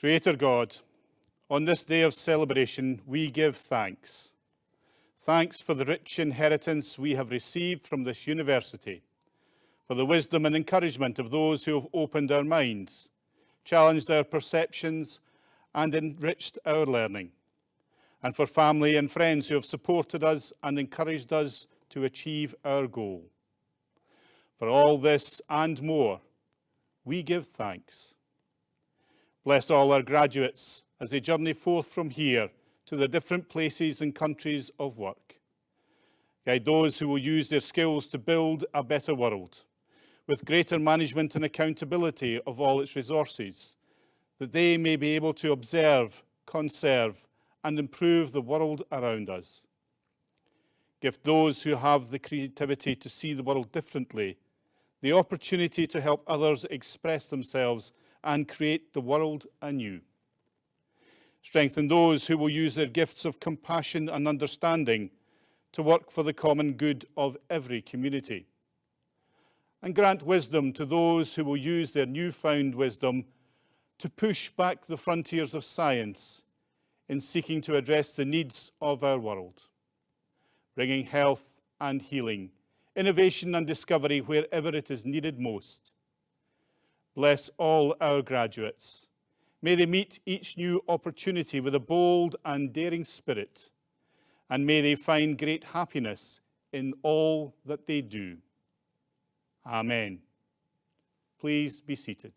Creator God, on this day of celebration, we give thanks. Thanks for the rich inheritance we have received from this university, for the wisdom and encouragement of those who have opened our minds, challenged our perceptions, and enriched our learning, and for family and friends who have supported us and encouraged us to achieve our goal. For all this and more, we give thanks. Bless all our graduates as they journey forth from here to their different places and countries of work. Guide those who will use their skills to build a better world, with greater management and accountability of all its resources, that they may be able to observe, conserve, and improve the world around us. Give those who have the creativity to see the world differently the opportunity to help others express themselves and create the world anew. Strengthen those who will use their gifts of compassion and understanding to work for the common good of every community. And grant wisdom to those who will use their newfound wisdom to push back the frontiers of science in seeking to address the needs of our world, bringing health and healing, innovation and discovery wherever it is needed most. Bless all our graduates. May they meet each new opportunity with a bold and daring spirit, and may they find great happiness in all that they do. Amen. Please be seated.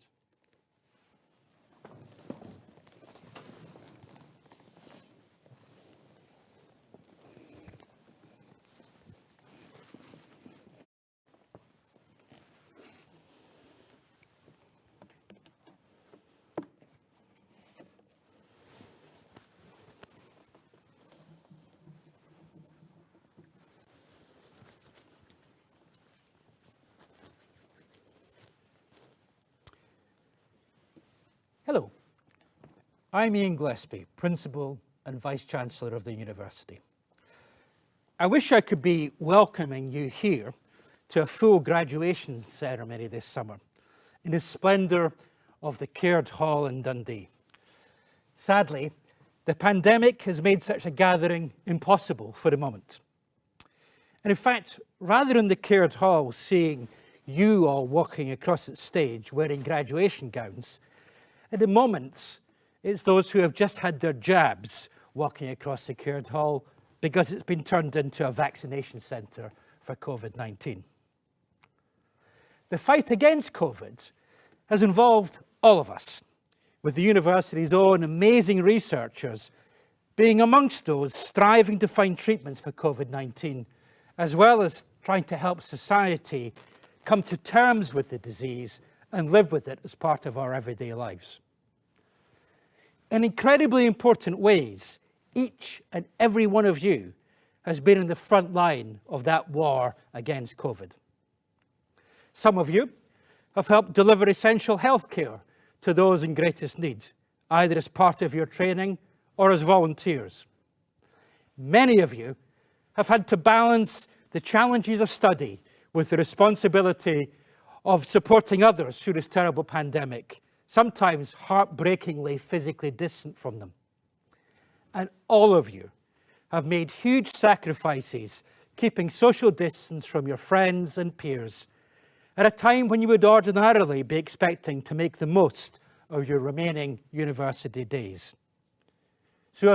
Hello, I'm Ian Gillespie, Principal and Vice-Chancellor of the University. I wish I could be welcoming you here to a full graduation ceremony this summer in the splendour of the Caird Hall in Dundee. Sadly, the pandemic has made such a gathering impossible for the moment. And in fact, rather than the Caird Hall seeing you all walking across its stage wearing graduation gowns, at the moment, it's those who have just had their jabs walking across the Caird Hall because it's been turned into a vaccination centre for COVID-19. The fight against COVID has involved all of us, with the university's own amazing researchers being amongst those striving to find treatments for COVID-19, as well as trying to help society come to terms with the disease and live with it as part of our everyday lives. In incredibly important ways, each and every one of you has been in the front line of that war against COVID. Some of you have helped deliver essential healthcare to those in greatest need, either as part of your training or as volunteers. Many of you have had to balance the challenges of study with the responsibility of supporting others through this terrible pandemic, sometimes heartbreakingly physically distant from them. And all of you have made huge sacrifices keeping social distance from your friends and peers at a time when you would ordinarily be expecting to make the most of your remaining university days. So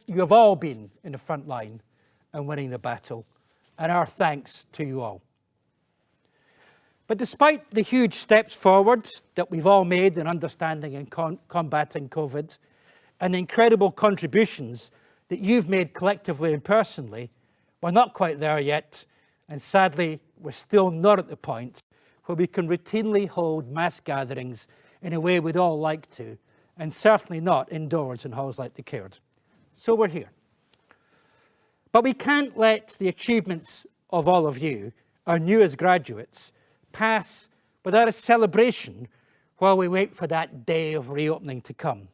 you have all been in the front line and winning the battle, and our thanks to you all. But despite the huge steps forward that we've all made in understanding and combating COVID, and the incredible contributions that you've made collectively and personally, we're not quite there yet, and sadly, we're still not at the point where we can routinely hold mass gatherings in a way we'd all like to, and certainly not indoors in halls like the Caird. So we're here. But we can't let the achievements of all of you, our newest graduates, pass without a celebration while we wait for that day of reopening to come.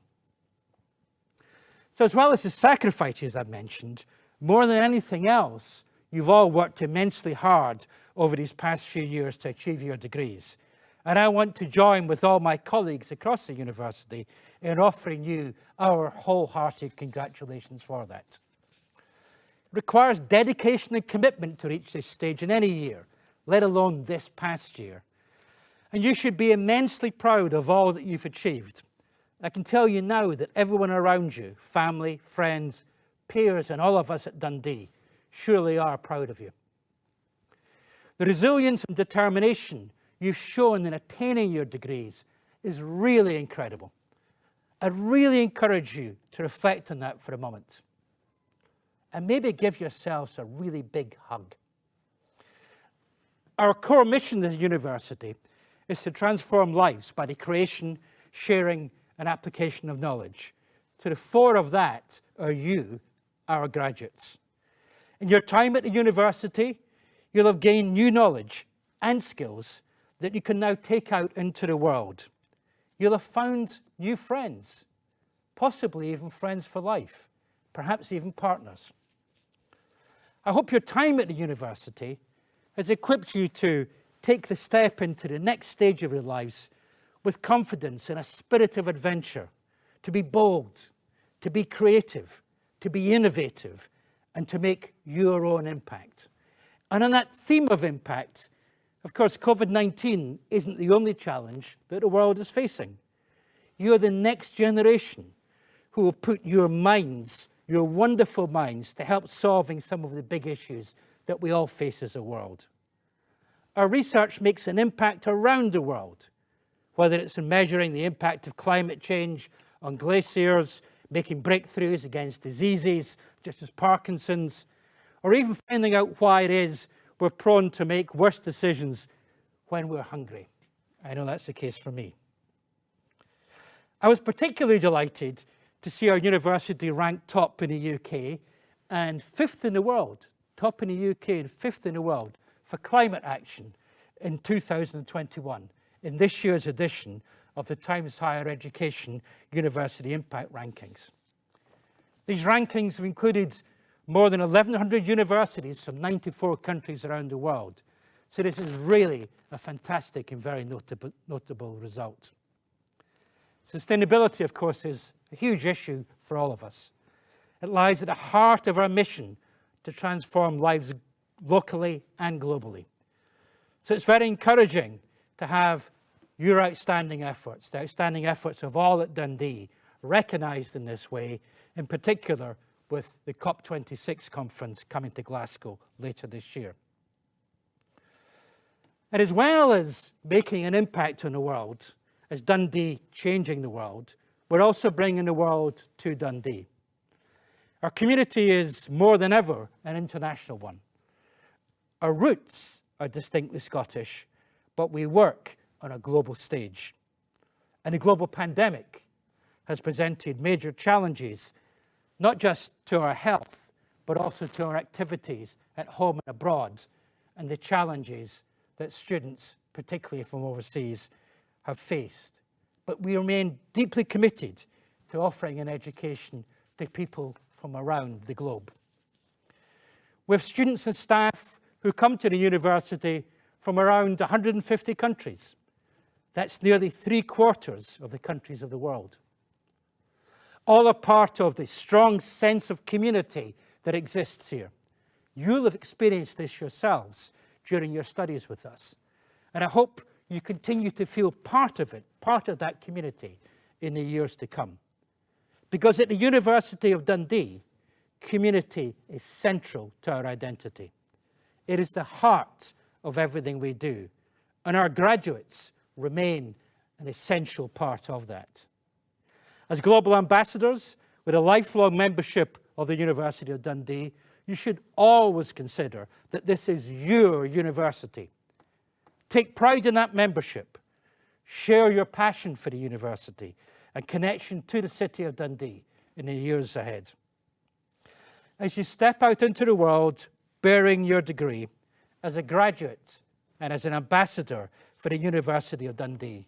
So as well as the sacrifices I've mentioned, more than anything else, you've all worked immensely hard over these past few years to achieve your degrees. And I want to join with all my colleagues across the university in offering you our wholehearted congratulations for that. It requires dedication and commitment to reach this stage in any year, let alone this past year. And you should be immensely proud of all that you've achieved. I can tell you now that everyone around you, family, friends, peers, and all of us at Dundee, surely are proud of you. The resilience and determination you've shown in attaining your degrees is really incredible. I really encourage you to reflect on that for a moment. And maybe give yourselves a really big hug. Our core mission at the university is to transform lives by the creation, sharing, and application of knowledge. To the fore of that are you, our graduates. In your time at the university, you'll have gained new knowledge and skills that you can now take out into the world. You'll have found new friends, possibly even friends for life, perhaps even partners. I hope your time at the university has equipped you to take the step into the next stage of your lives with confidence and a spirit of adventure, to be bold, to be creative, to be innovative, and to make your own impact. And on that theme of impact, of course, COVID-19 isn't the only challenge that the world is facing. You're the next generation who will put your minds, your wonderful minds, to help solving some of the big issues that we all face as a world. Our research makes an impact around the world, whether it's in measuring the impact of climate change on glaciers, making breakthroughs against diseases such as Parkinson's, or even finding out why it is we're prone to make worse decisions when we're hungry. I know that's the case for me. I was particularly delighted to see our university ranked top in the UK and fifth in the world, top in the UK and fifth in the world for climate action in 2021, in this year's edition of the Times Higher Education University Impact Rankings. These rankings have included more than 1,100 universities from 94 countries around the world. So this is really a fantastic and very notable result. Sustainability, of course, is a huge issue for all of us. It lies at the heart of our mission to transform lives locally and globally. So it's very encouraging to have your outstanding efforts, the outstanding efforts of all at Dundee, recognised in this way, in particular with the COP26 conference coming to Glasgow later this year. And as well as making an impact on the world, as Dundee changing the world, we're also bringing the world to Dundee. Our community is more than ever an international one. Our roots are distinctly Scottish, but we work on a global stage. And the global pandemic has presented major challenges, not just to our health, but also to our activities at home and abroad, and the challenges that students, particularly from overseas, have faced. But we remain deeply committed to offering an education to people from around the globe. We have students and staff who come to the university from around 150 countries. That's nearly 3/4 of the countries of the world. All are part of the strong sense of community that exists here. You'll have experienced this yourselves during your studies with us. And I hope you continue to feel part of it, part of that community in the years to come. Because at the University of Dundee, community is central to our identity. It is the heart of everything we do, and our graduates remain an essential part of that. As global ambassadors with a lifelong membership of the University of Dundee, you should always consider that this is your university. Take pride in that membership. Share your passion for the university and connection to the city of Dundee in the years ahead. As you step out into the world bearing your degree as a graduate and as an ambassador for the University of Dundee,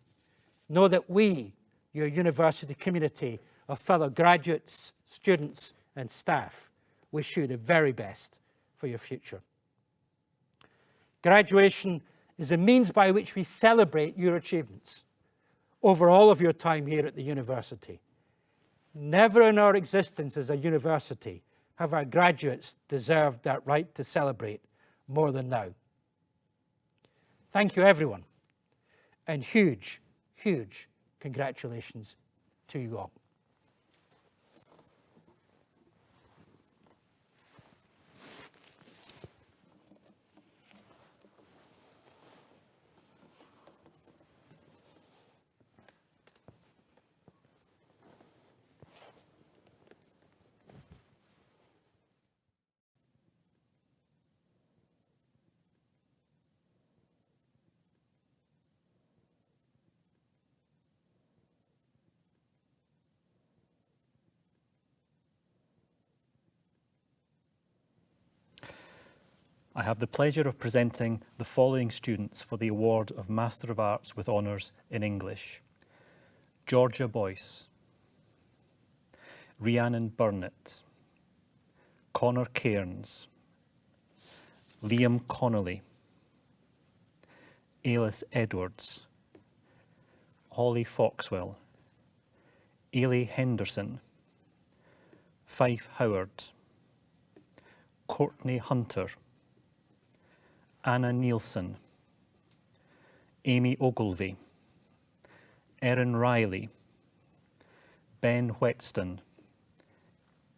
know that we, your university community of fellow graduates, students, and staff, wish you the very best for your future. Graduation is a means by which we celebrate your achievements over all of your time here at the university. Never in our existence as a university have our graduates deserved that right to celebrate more than now. Thank you, everyone, and huge, huge congratulations to you all. I have the pleasure of presenting the following students for the award of Master of Arts with Honours in English. Georgia Boyce, Rhiannon Burnett, Connor Cairns, Liam Connolly, Ailis Edwards, Holly Foxwell, Ailey Henderson, Fife Howard, Courtney Hunter, Anna Nielsen, Amy Ogilvie, Erin Riley, Ben Whetstone,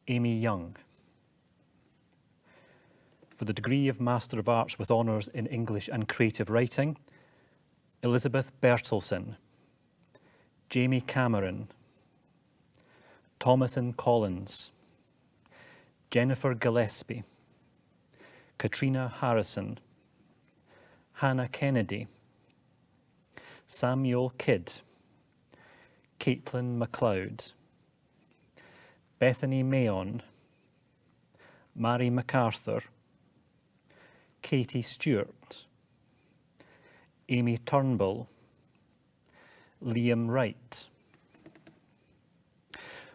Amy Young. For the degree of Master of Arts with Honours in English and Creative Writing, Elizabeth Bertelson, Jamie Cameron, Thomason Collins, Jennifer Gillespie, Katrina Harrison, Hannah Kennedy, Samuel Kidd, Caitlin MacLeod, Bethany Mayon, Mary MacArthur, Katie Stewart, Amy Turnbull, Liam Wright.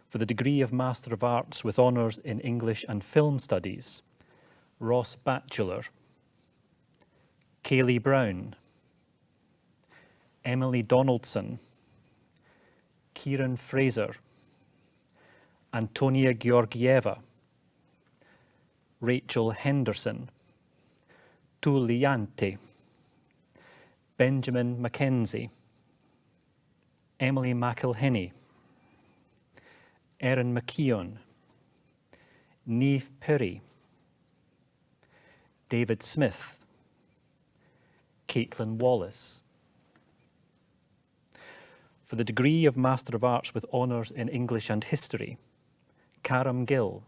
For the degree of Master of Arts with Honours in English and Film Studies, Ross Bachelor, Kaylee Brown, Emily Donaldson, Kieran Fraser, Antonia Georgieva, Rachel Henderson, Tuliante, Benjamin Mackenzie, Emily McElhenney, Erin McKeon, Niamh Perry, David Smith, Caitlin Wallace. For the degree of Master of Arts with Honours in English and History, Karam Gill,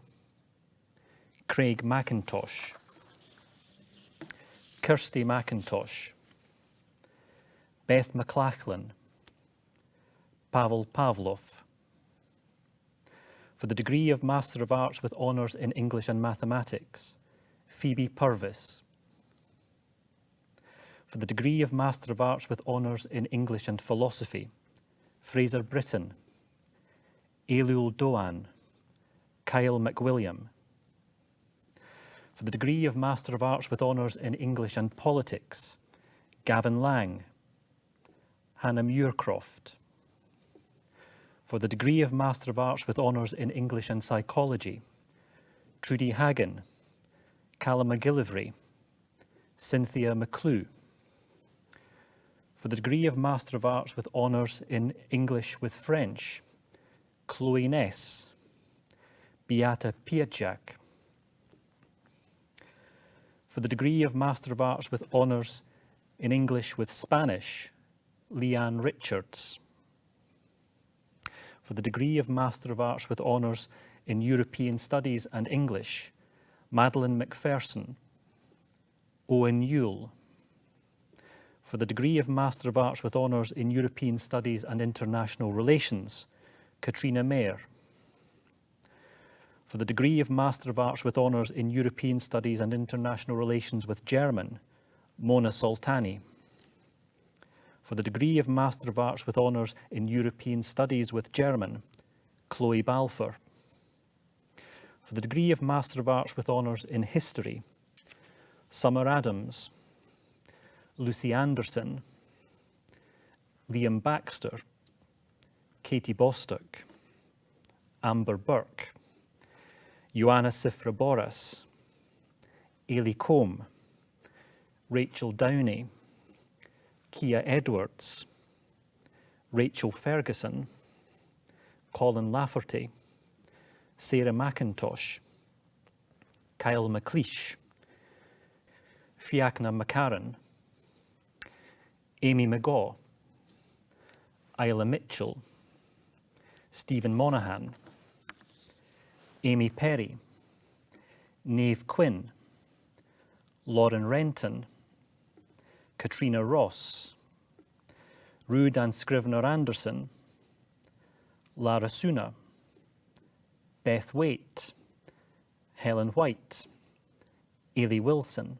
Craig McIntosh, Kirsty McIntosh, Beth McLachlan, Pavel Pavlov. For the degree of Master of Arts with Honours in English and Mathematics, Phoebe Purvis. For the degree of Master of Arts with Honours in English and Philosophy, Fraser Britton, Ailul Doan, Kyle McWilliam. For the degree of Master of Arts with Honours in English and Politics, Gavin Lang, Hannah Muircroft. For the degree of Master of Arts with Honours in English and Psychology, Trudy Hagan, Callum McGillivray, Cynthia McClue. For the degree of Master of Arts with Honours in English with French, Chloe Ness, Beata Piaciak. For the degree of Master of Arts with Honours in English with Spanish, Leanne Richards. For the degree of Master of Arts with Honours in European Studies and English, Madeline McPherson, Owen Yule. For the degree of Master of Arts with Honours in European Studies and International Relations, Katrina Mayer. For the degree of Master of Arts with Honours in European Studies and International Relations with German, Mona Soltani. For the degree of Master of Arts with Honours in European Studies with German, Chloe Balfour. For the degree of Master of Arts with Honours in History, Summer Adams, Lucy Anderson, Liam Baxter, Katie Bostock, Amber Burke, Ioanna Sifra-Boras, Ailey Combe, Rachel Downey, Kia Edwards, Rachel Ferguson, Colin Lafferty, Sarah McIntosh, Kyle McLeish, Fiachna McCarran, Amy McGaw, Isla Mitchell, Stephen Monaghan, Amy Perry, Nave Quinn, Lauren Renton, Katrina Ross, Rudan Scrivener Anderson, Lara Suna, Beth Waite, Helen White, Ailey Wilson.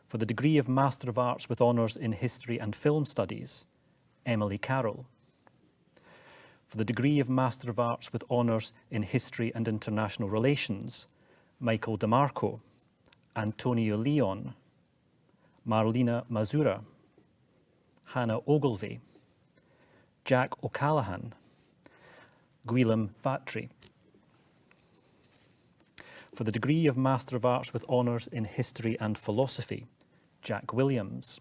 For the degree of Master of Arts with Honours in History and Film Studies, Emily Carroll. For the degree of Master of Arts with Honours in History and International Relations, Michael DeMarco, Antonio Leon, Marlena Mazura, Hannah Ogilvie, Jack O'Callaghan, Guillem Vatry. For the degree of Master of Arts with Honours in History and Philosophy, Jack Williams.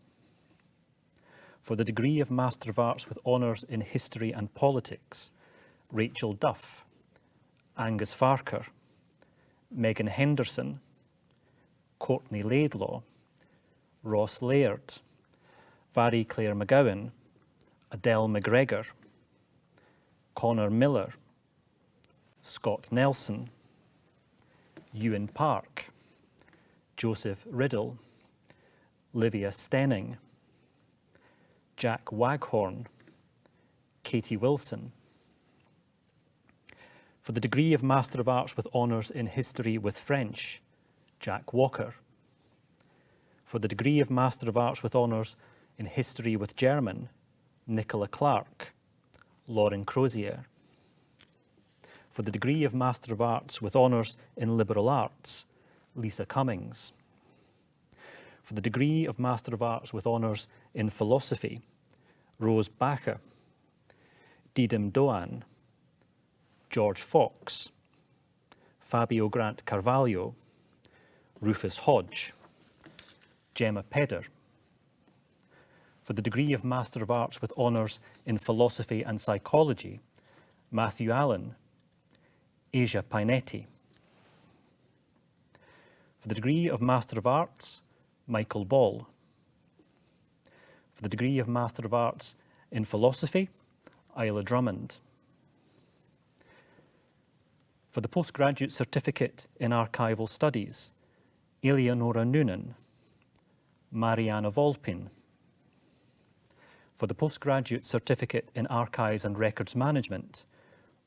For the degree of Master of Arts with Honours in History and Politics, Rachel Duff, Angus Farker, Megan Henderson, Courtney Laidlaw, Ross Laird, Vary Claire McGowan, Adele McGregor, Connor Miller, Scott Nelson, Ewan Park, Joseph Riddle, Livia Stenning, Jack Waghorn, Katie Wilson. For the degree of Master of Arts with Honours in History with French, Jack Walker. For the degree of Master of Arts with Honours in History with German, Nicola Clark, Lauren Crozier. For the degree of Master of Arts with Honours in Liberal Arts, Lisa Cummings. For the degree of Master of Arts with Honours in Philosophy, Rose Bacher, Didym Doan, George Fox, Fabio Grant Carvalho, Rufus Hodge, Gemma Pedder. For the degree of Master of Arts with Honours in Philosophy and Psychology, Matthew Allen, Asia Painetti. For the degree of Master of Arts, Michael Ball. For the degree of Master of Arts in Philosophy, Isla Drummond. For the postgraduate certificate in Archival Studies, Eleonora Noonan, Mariana Volpin. For the postgraduate certificate in Archives and Records Management,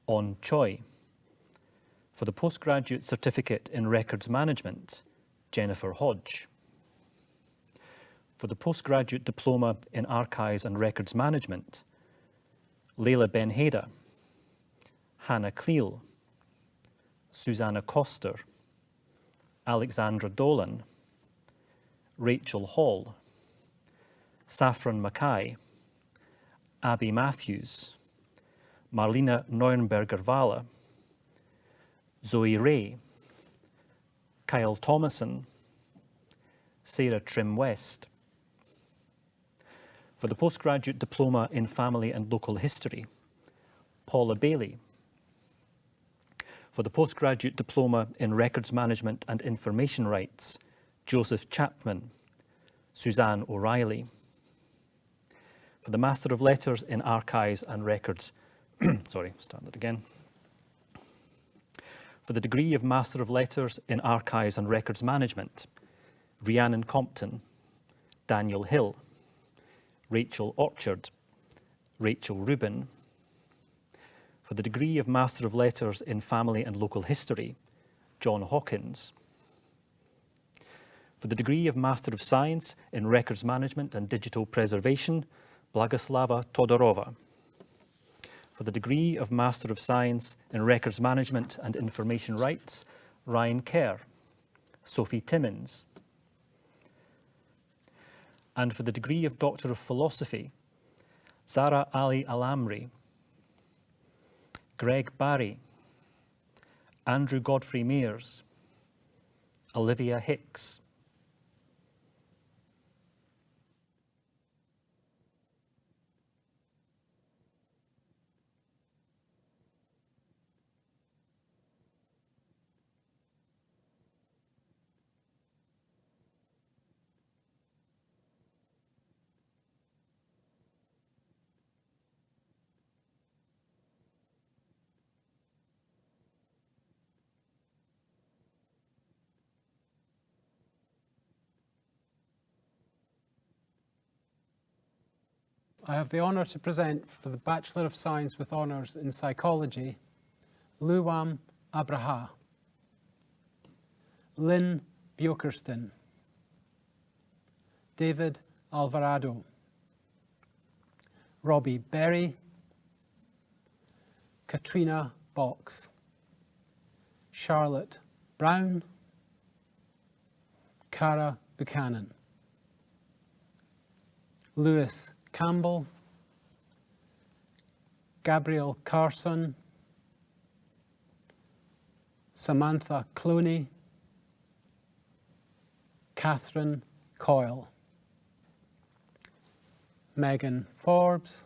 On Choi. For the postgraduate certificate in Records Management, Jennifer Hodge. For the postgraduate diploma in Archives and Records Management, Leila Benheda, Hannah Cleal, Susanna Coster, Alexandra Dolan, Rachel Hall, Saffron Mackay, Abby Matthews, Marlena Neuenberger-Vala, Zoe Ray, Kyle Thomason, Sarah Trim West. For the postgraduate diploma in Family and Local History, Paula Bailey. For the postgraduate diploma in Records Management and Information Rights, Joseph Chapman, Suzanne O'Reilly. For the Master of Letters in Archives and Records, For the degree of Master of Letters in Archives and Records Management, Rhiannon Compton, Daniel Hill, Rachel Orchard, Rachel Rubin. For the degree of Master of Letters in Family and Local History, John Hawkins. For the degree of Master of Science in Records Management and Digital Preservation, Blagoslava Todorova. For the degree of Master of Science in Records Management and Information Rights, Ryan Kerr, Sophie Timmins. and for the degree of Doctor of Philosophy, Zara Ali Alamri, Greg Barry, Andrew Godfrey Mears, Olivia Hicks. I have the honour to present for the Bachelor of Science with Honours in Psychology, Luwam Abraha, Lynn Bjokerston, David Alvarado, Robbie Berry, Katrina Box, Charlotte Brown, Cara Buchanan, Lewis Campbell, Gabriel Carson, Samantha Clooney, Catherine Coyle, Megan Forbes,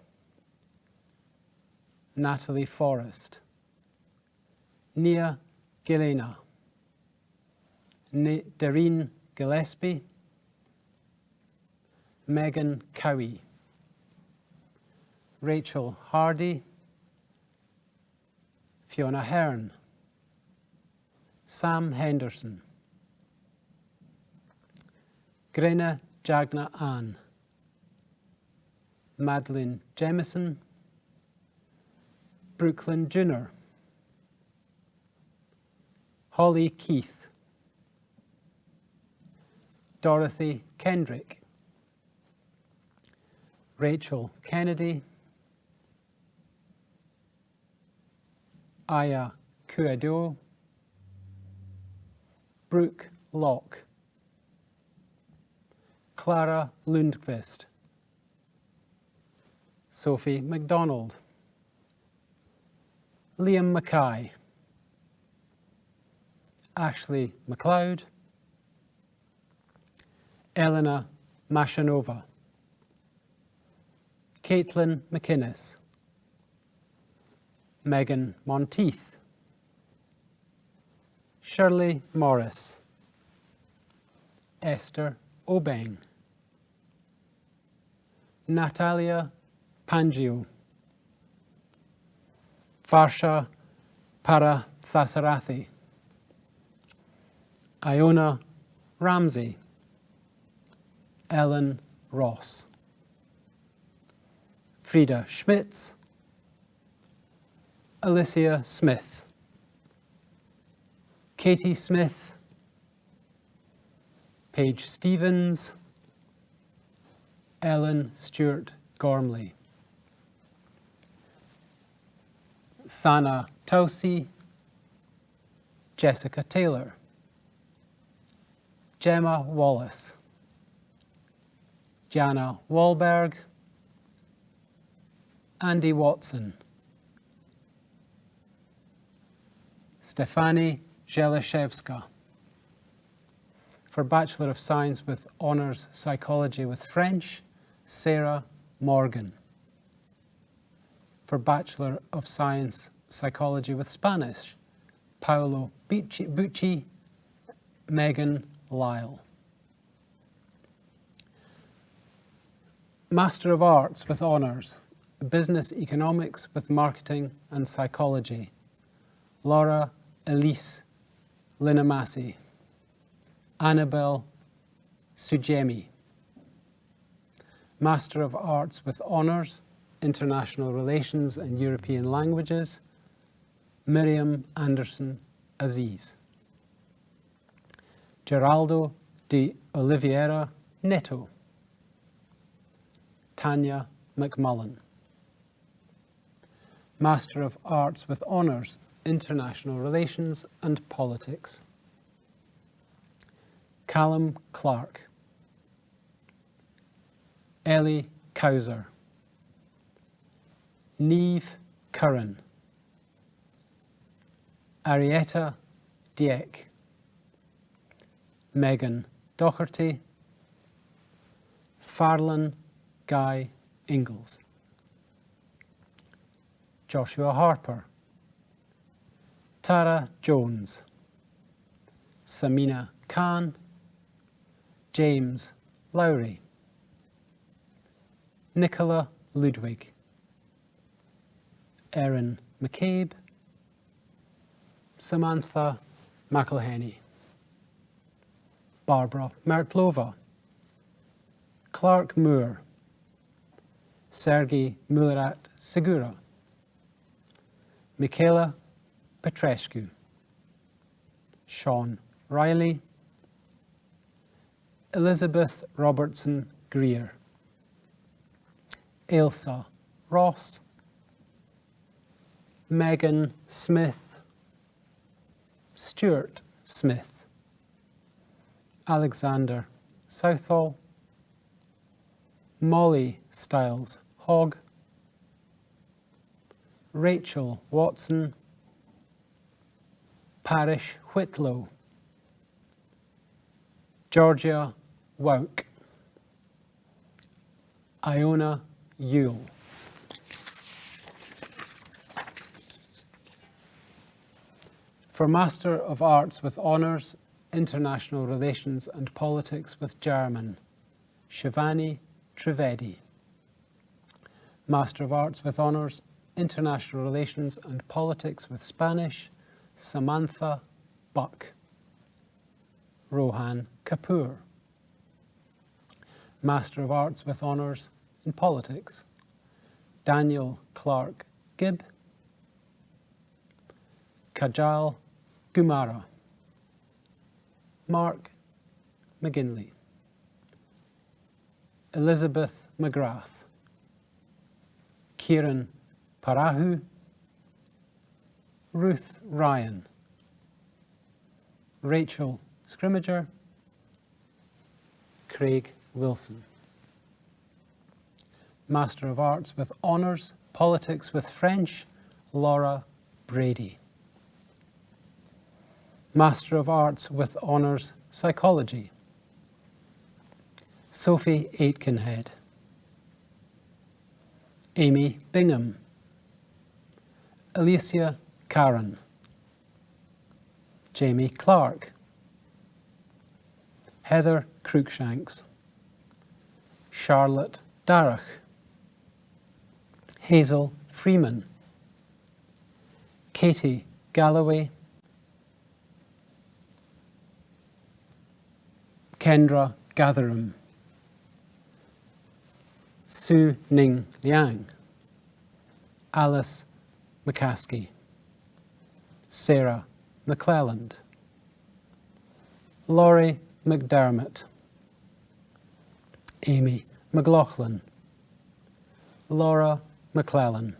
Natalie Forrest, Nia Gilena, Dareen Gillespie, Megan Cowie, Rachel Hardy, Fiona Hearn, Sam Henderson, Grena Jagna Ann, Madeline Jemison, Brooklyn Junior, Holly Keith, Dorothy Kendrick, Rachel Kennedy, Aya Kuado, Brooke Locke, Clara Lundqvist, Sophie MacDonald, Liam Mackay, Ashley MacLeod, Elena Mashanova, Caitlin McInnes, Megan Monteith, Shirley Morris, Esther Obeng, Natalia Pangio, Varsha Parathasarathi, Iona Ramsey, Ellen Ross, Frida Schmitz, Alicia Smith, Katie Smith, Paige Stevens, Ellen Stewart Gormley, Sana Tausi, Jessica Taylor, Gemma Wallace, Jana Wahlberg, Andy Watson, Stefani Zelishevska. For Bachelor of Science with Honours Psychology with French, Sarah Morgan. For Bachelor of Science Psychology with Spanish, Paolo Bucci, Megan Lyle. Master of Arts with Honours, Business Economics with Marketing and Psychology, Laura Elise Linamasi, Annabelle Sujemi. Master of Arts with Honours, International Relations and European Languages, Miriam Anderson Aziz. Geraldo de Oliveira Neto, Tanya McMullen. Master of Arts with Honours, International Relations and Politics, Callum Clark. Ellie Cowser, Neve Curran, Arietta Dieck, Megan Docherty, Farlan Guy Ingalls, Joshua Harper, Tara Jones, Samina Khan, James Lowry, Nicola Ludwig, Erin McCabe, Samantha McElhenney, Barbara Mertlova, Clark Moore, Sergei Mulirat Segura, Michaela Petrescu, Sean Riley, Elizabeth Robertson Greer, Ailsa Ross, Megan Smith, Stuart Smith, Alexander Southall, Molly Stiles Hogg, Rachel Watson, Parish Whitlow, Georgia Wouk, Iona Yule. For Master of Arts with Honours, International Relations and Politics with German, Shivani Trivedi. Master of Arts with Honours, International Relations and Politics with Spanish, Samantha Buck. Rohan Kapoor. Master of Arts with Honours in Politics, Daniel Clark Gibb. Kajal Gumara. Mark McGinley. Elizabeth McGrath. Kieran Parahu. Ruth Ryan. Rachel Scrimmager. Craig Wilson. Master of Arts with Honours, Politics with French, Laura Brady. Master of Arts with Honours, Psychology, Sophie Aitkenhead. Amy Bingham. Alicia Caron. Jamie Clark. Heather Cruikshanks. Charlotte Darrach. Hazel Freeman. Katie Galloway. Kendra Gatherum. Su Ning Liang. Alice McCaskey. Sarah McClelland. Laurie McDermott. Amy McLaughlin. Laura McClellan.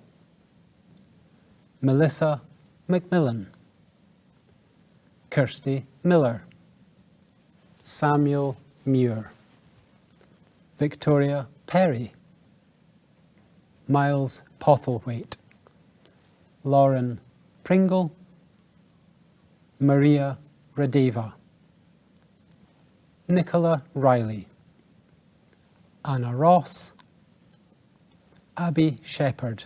Melissa McMillan. Kirsty Miller. Samuel Muir. Victoria Perry. Miles Pothelwaite. Lauren Pringle. Maria Radeva. Nicola Riley. Anna Ross. Abby Shepherd.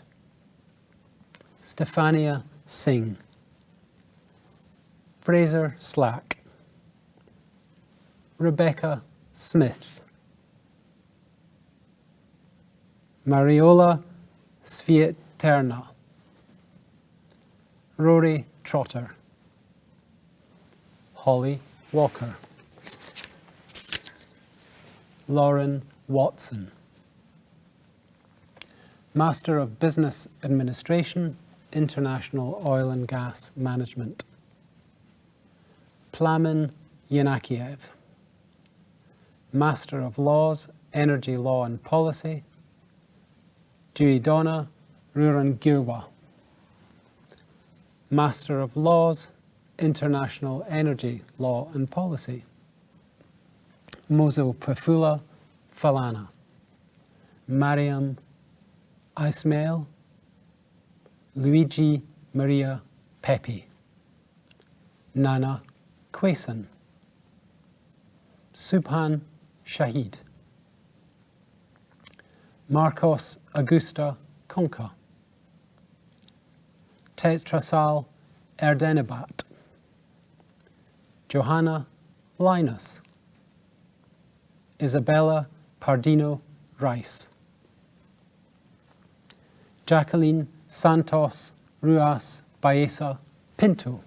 Stefania Singh. Fraser Slack. Rebecca Smith. Mariola Svieterna. Rory Trotter. Holly Walker. Lauren Watson. Master of Business Administration, International Oil and Gas Management, Plamen Yanakiev. Master of Laws, Energy Law and Policy, Juidona Rurangirwa. Master of Laws, International Energy Law and Policy, Mozo Pafula Falana. Mariam Ismail, Luigi Maria Pepe, Nana Quason, Subhan Shahid, Marcos Augusta Conca, Tetrasal Erdenebat, Johanna Linus, Isabella Pardino Rice, Jacqueline Santos Ruas Baeza Pinto,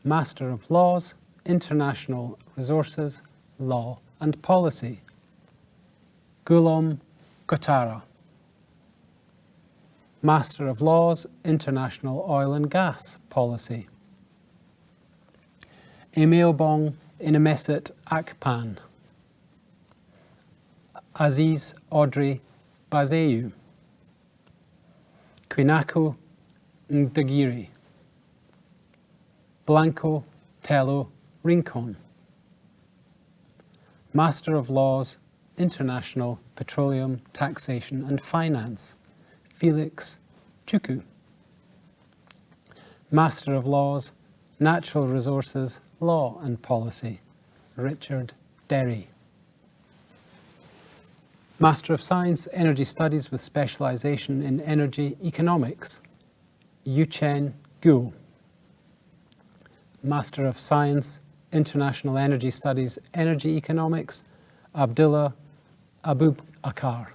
Master of Laws, International Resources, Law and Policy, Gulom Kotara, Master of Laws, International Oil and Gas Policy, Emeobong Inameset Akpan, Aziz Audrey Bazeu, Quinako Ndagiri, Blanco Tello Rincon, Master of Laws, International Petroleum Taxation and Finance, Felix Chuku, Master of Laws, Natural Resources, Law and Policy, Richard Derry, Master of Science, Energy Studies with specialisation in Energy Economics, Yuchen Gu, Master of Science, International Energy Studies, Energy Economics, Abdullah Abubakar,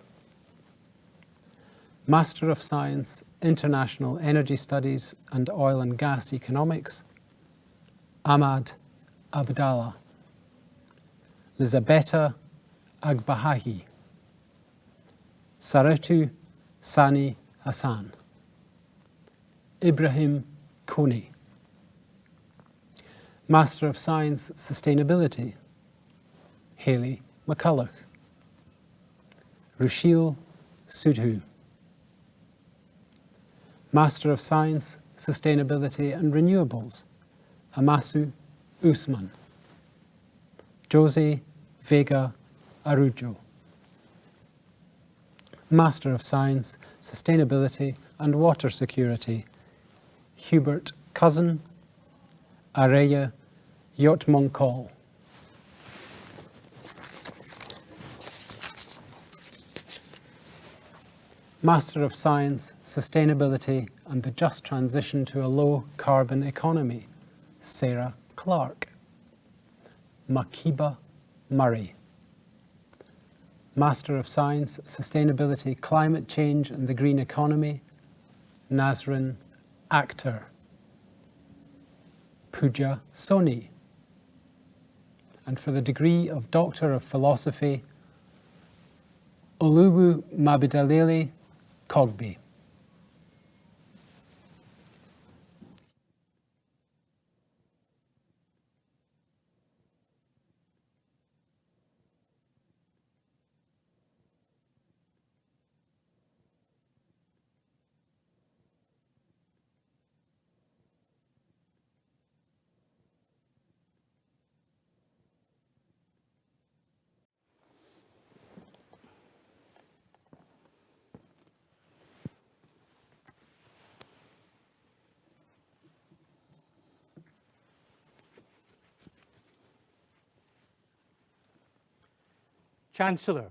Master of Science, International Energy Studies and Oil and Gas Economics, Ahmad Abdallah, Lizabeta Agbahahi, Saratu Sani Hassan, Ibrahim Kone, Master of Science, Sustainability, Haley McCulloch, Rushil Sudhu, Master of Science, Sustainability and Renewables, Amasu Usman, Jose Vega Arujo, Master of Science, Sustainability and Water Security, Hubert Cousin, Areya Yotmonkol, Master of Science, Sustainability and the Just Transition to a Low Carbon Economy, Sarah Clark, Makiba Murray, Master of Science, Sustainability, Climate Change and the Green Economy, Nazrin Akhtar, Pooja Soni, and for the degree of Doctor of Philosophy, Olubu Mabidalele Cogby. Chancellor,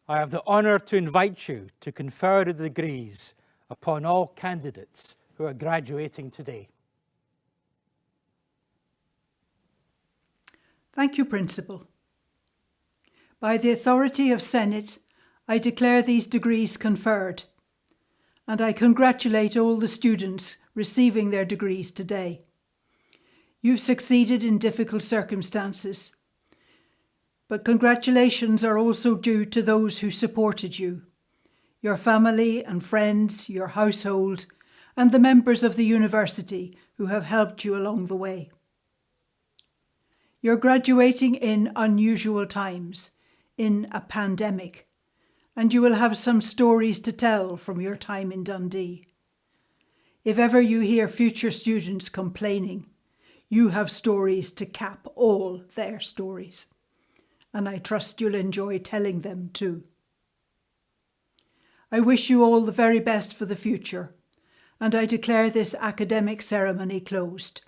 I have the honour to invite you to confer the degrees upon all candidates who are graduating today. Thank you, Principal. By the authority of Senate, I declare these degrees conferred, and I congratulate all the students receiving their degrees today. You've succeeded in difficult circumstances, but congratulations are also due to those who supported you, your family and friends, your household, and the members of the university who have helped you along the way. You're graduating in unusual times, in a pandemic, and you will have some stories to tell from your time in Dundee. If ever you hear future students complaining, you have stories to cap all their stories, and I trust you'll enjoy telling them too. I wish you all the very best for the future, and I declare this academic ceremony closed.